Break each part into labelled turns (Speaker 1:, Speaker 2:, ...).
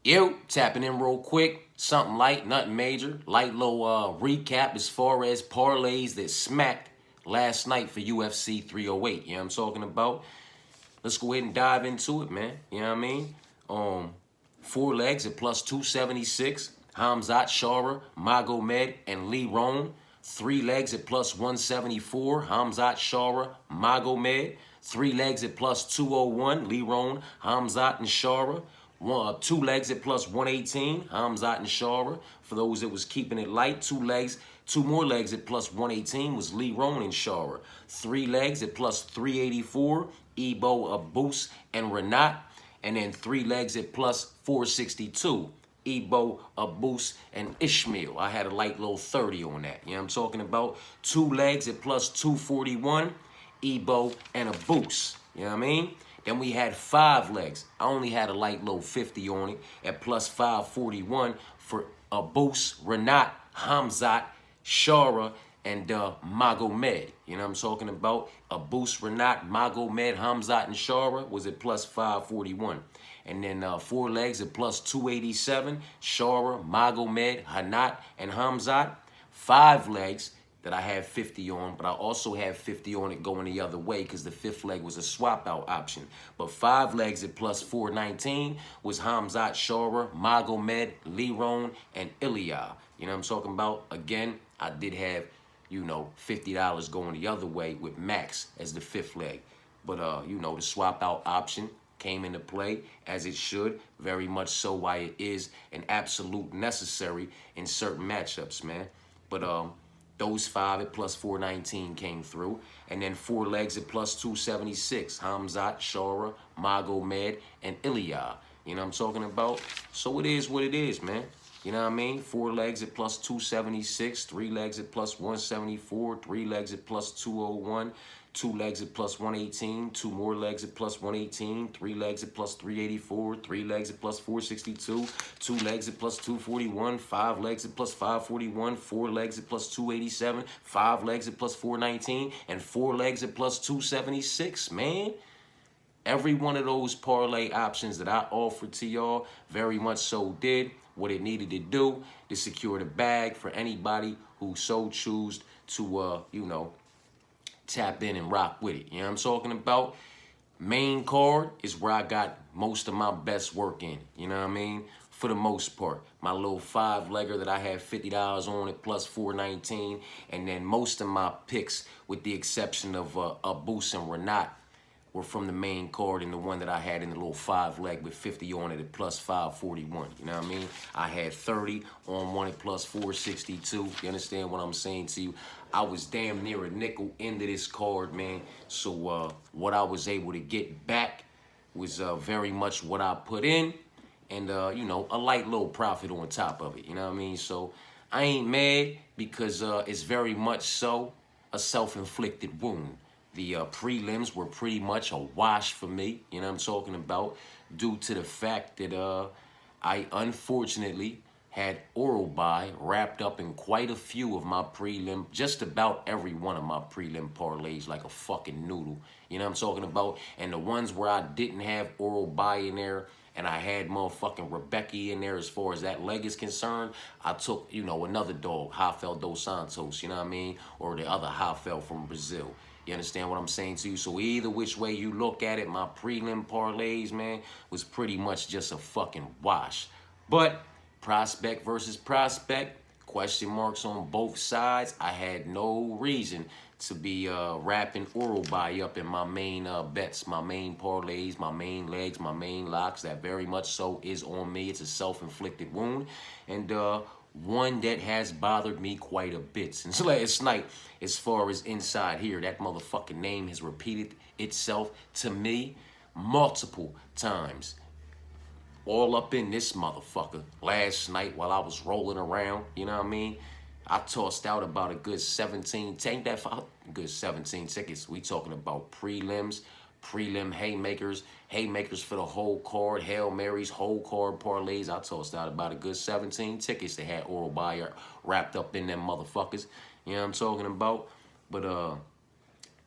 Speaker 1: Yo, tapping in real quick. Something light, nothing major. Light little recap as far as parlays that smacked last night for UFC 308. You know what I'm talking about? Let's go ahead and dive into it, man. You know what I mean? Four legs at plus 276. Hamzat, Shara, Magomed, and Lee Roan. Three legs at plus 174. Hamzat, Shara, Magomed. Three legs at plus 201. Lee Roan, Hamzat, and Shara. Two legs at plus 118. Hamzat and Shara. For those that was keeping it light, two more legs at plus 118 was Lee Roan and Shara. Three legs at plus 384. Ebo, Abus, and Renat. And then three legs at plus 462. Ebo, Abus, and Ishmael. I had a light little 30 on that. You know what I'm talking about? Two legs at plus 241. Ebo, and Abus. You know what I mean? Then we had five legs. I only had a light little 50 on it at plus 541 for Abus, Renat, Hamzat, Shara, and Magomed. You know what I'm talking about? Abus, Renat, Magomed, Hamzat, and Shara was at plus 541. And then four legs at plus 287, Shara, Magomed, Hanat, and Hamzat. Five legs that I had 50 on, but I also had 50 on it going the other way because the fifth leg was a swap out option. But five legs at plus 419 was Hamzat, Shara, Magomed, Liron, and Ilya. You know what I'm talking about? Again, I did have, $50 going the other way with Max as the fifth leg. But, the swap out option came into play as it should, very much so why it is an absolute necessary in certain matchups, man. But, those five at plus 419 came through. And then four legs at plus 276. Hamzat, Shara, Magomed, and Ilya. You know what I'm talking about? So it is what it is, man. You know what I mean? Four legs at plus 276. Three legs at plus 174. Three legs at plus 201. Two legs at plus 118, two more legs at plus 118, three legs at plus 384, three legs at plus 462, two legs at plus 241, five legs at plus 541, four legs at plus 287, five legs at plus 419, and four legs at plus 276, man. Every one of those parlay options that I offered to y'all very much so did what it needed to do to secure the bag for anybody who so choose to, tap in and rock with it. You know what I'm talking about? Main card is where I got most of my best work in. You know what I mean? For the most part. My little five-legger that I had $50 on it plus 419. And then most of my picks, with the exception of Abus and Renat, were from the main card, and the one that I had in the little five-leg with 50 on it at plus 541. You know what I mean? I had 30 on one at plus 462. You understand what I'm saying to you? I was damn near a nickel into this card, man. So what I was able to get back was very much what I put in, and a light little profit on top of it. You know what I mean? So I ain't mad because it's very much so a self-inflicted wound. The prelims were pretty much a wash for me, you know what I'm talking about, due to the fact that I unfortunately had oral buy wrapped up in quite a few of my prelim, just about every one of my prelim parlays like a fucking noodle, you know what I'm talking about? And the ones where I didn't have oral buy in there and I had motherfucking Rebecca in there as far as that leg is concerned, I took, another dog, Rafael dos Santos, you know what I mean? Or the other Rafael from Brazil. You understand what I'm saying to you? So either which way you look at it, my prelim parlays, man, was pretty much just a fucking wash. But prospect versus prospect, question marks on both sides. I had no reason to be wrapping oral buy up in my main bets, my main parlays, my main legs, my main locks. That very much so is on me. It's a self-inflicted wound. And one that has bothered me quite a bit since last night. As far as inside here, that motherfucking name has repeated itself to me multiple times. All up in this motherfucker last night while I was rolling around, you know what I mean? I tossed out about a good 17, take that for good 17 tickets. We talking about prelims, prelim haymakers for the whole card, Hail Marys, whole card parlays. I tossed out about a good 17 tickets that had oral buyer wrapped up in them motherfuckers. You know what I'm talking about? But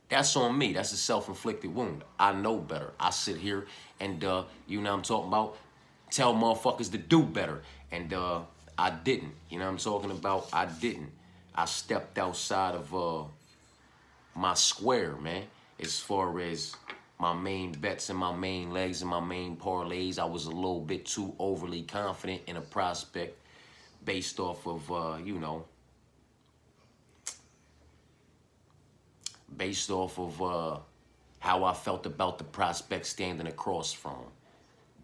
Speaker 1: that's on me. That's a self-inflicted wound. I know better. I sit here and, you know what I'm talking about, tell motherfuckers to do better. And I didn't. You know what I'm talking about? I didn't. I stepped outside of my square, man. As far as my main bets and my main legs and my main parlays, I was a little bit too overly confident in a prospect based off of, you know, based off of how I felt about the prospect standing across from him.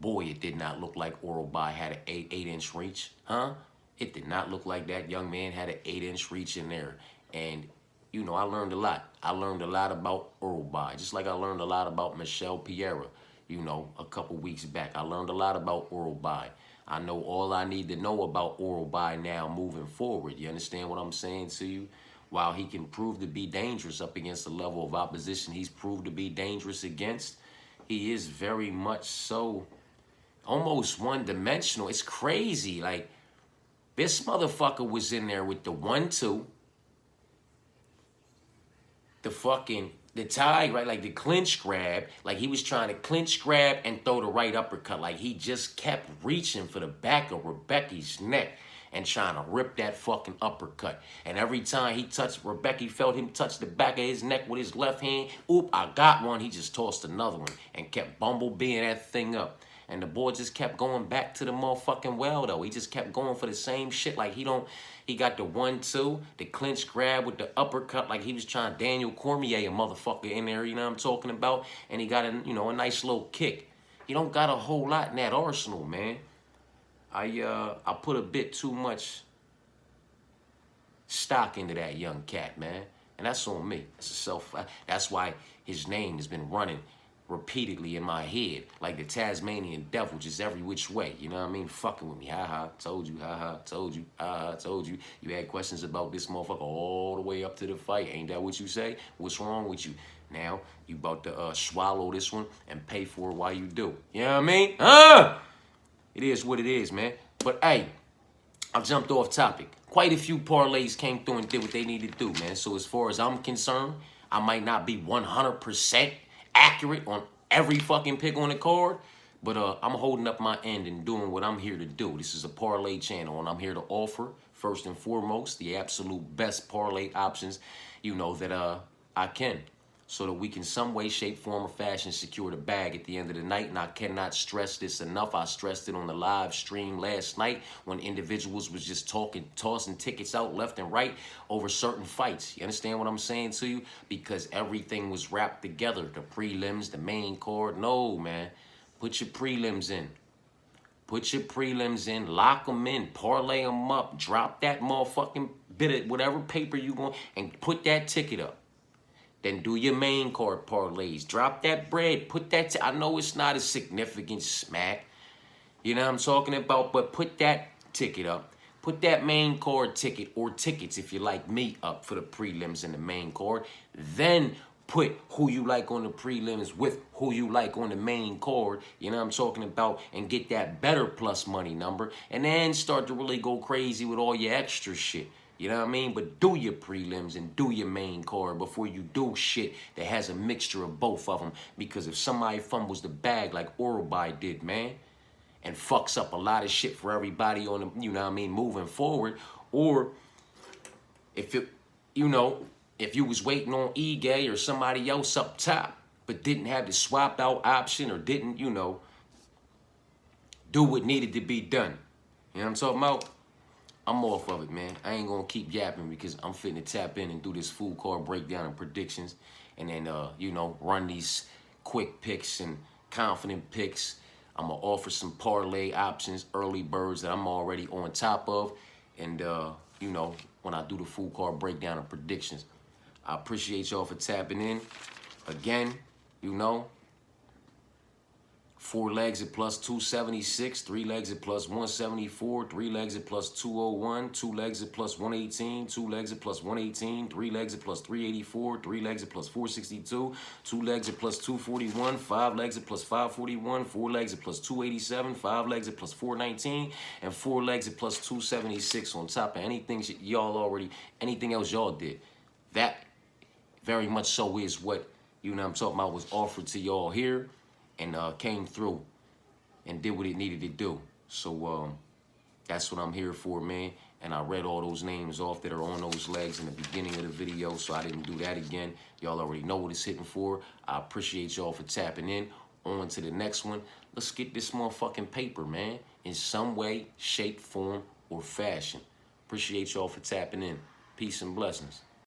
Speaker 1: Boy, it did not look like Orobai had an 8-inch reach, huh? It did not look like that young man had an 8-inch reach in there. And, you know, I learned a lot. I learned a lot about Orobai, just like I learned a lot about Michelle Piera, you know, a couple weeks back. I learned a lot about Orobai. I know all I need to know about Orobai now moving forward. You understand what I'm saying to you? While he can prove to be dangerous up against the level of opposition he's proved to be dangerous against, he is very much so almost one-dimensional. It's crazy. Like, this motherfucker was in there with the 1-2, the tie, right? Like the clinch grab. Like he was trying to clinch grab and throw the right uppercut. Like he just kept reaching for the back of Rebecca's neck and trying to rip that fucking uppercut. And every time he touched Rebecca, he felt him touch the back of his neck with his left hand. Oop, I got one. He just tossed another one and kept bumblebeeing that thing up. And the boy just kept going back to the motherfucking well, though. He just kept going for the same shit. Like, he got the 1-2, the clinch grab with the uppercut, like he was trying to Daniel Cormier a motherfucker in there, you know what I'm talking about? And he got a, you know, a nice little kick. He don't got a whole lot in that arsenal, man. I put a bit too much stock into that young cat, man. And that's on me. That's why his name has been running repeatedly in my head, like the Tasmanian devil, just every which way. You know what I mean? Fucking with me. Ha ha, told you. Ha ha, told you. Ha ha, told you. You had questions about this motherfucker all the way up to the fight. Ain't that what you say? What's wrong with you? Now, you about to swallow this one and pay for it while you do. You know what I mean? It is what it is, man. But, hey, I jumped off topic. Quite a few parlays came through and did what they needed to do, man. So as far as I'm concerned, I might not be 100% accurate on every fucking pick on the card, but I'm holding up my end and doing what I'm here to do. This is a parlay channel, and I'm here to offer, first and foremost, the absolute best parlay options, you know, that I can, so that we can some way, shape, form, or fashion secure the bag at the end of the night. And I cannot stress this enough. I stressed it on the live stream last night when individuals was just tossing tickets out left and right over certain fights. You understand what I'm saying to you? Because everything was wrapped together. The prelims, the main card. No, man. Put your prelims in. Put your prelims in. Lock them in. Parlay them up. Drop that motherfucking bit of whatever paper you want and put that ticket up. Then do your main card parlays. Drop that bread. Put that... I know it's not a significant smack. You know what I'm talking about? But put that ticket up. Put that main card ticket, or tickets if you like me, up for the prelims and the main card. Then put who you like on the prelims with who you like on the main card. You know what I'm talking about? And get that better plus money number. And then start to really go crazy with all your extra shit. You know what I mean? But do your prelims and do your main card before you do shit that has a mixture of both of them. Because if somebody fumbles the bag like Orobai did, man, and fucks up a lot of shit for everybody on the, you know what I mean, moving forward, or if it, you know, if you was waiting on Ige or somebody else up top, but didn't have the swap out option or didn't, you know, do what needed to be done. You know what I'm talking about? I'm off of it, man. I ain't gonna keep yapping because I'm fitting to tap in and do this full card breakdown and predictions, and then you know, run these quick picks and confident picks. I'm gonna offer some parlay options, early birds that I'm already on top of, and you know, when I do the full card breakdown and predictions. I appreciate y'all for tapping in. Again, you know, 4 legs at plus 276, 3 legs at plus 174, 3 legs at plus 201, 2 legs at plus 118, 2 legs at plus 118, 3 legs at plus 384, 3 legs at plus 462, 2 legs at plus 241, 5 legs at plus 541, 4 legs at plus 287, 5 legs at plus 419, and 4 legs at plus 276 on top of anything y'all already, anything else y'all did. That very much so is what, you know what I'm talking about, was offered to y'all here. And came through and did what it needed to do. So that's what I'm here for, man. And I read all those names off that are on those legs in the beginning of the video, so I didn't do that again. Y'all already know what it's hitting for. I appreciate y'all for tapping in. On to the next one. Let's get this motherfucking paper, man, in some way, shape, form, or fashion. Appreciate y'all for tapping in. Peace and blessings.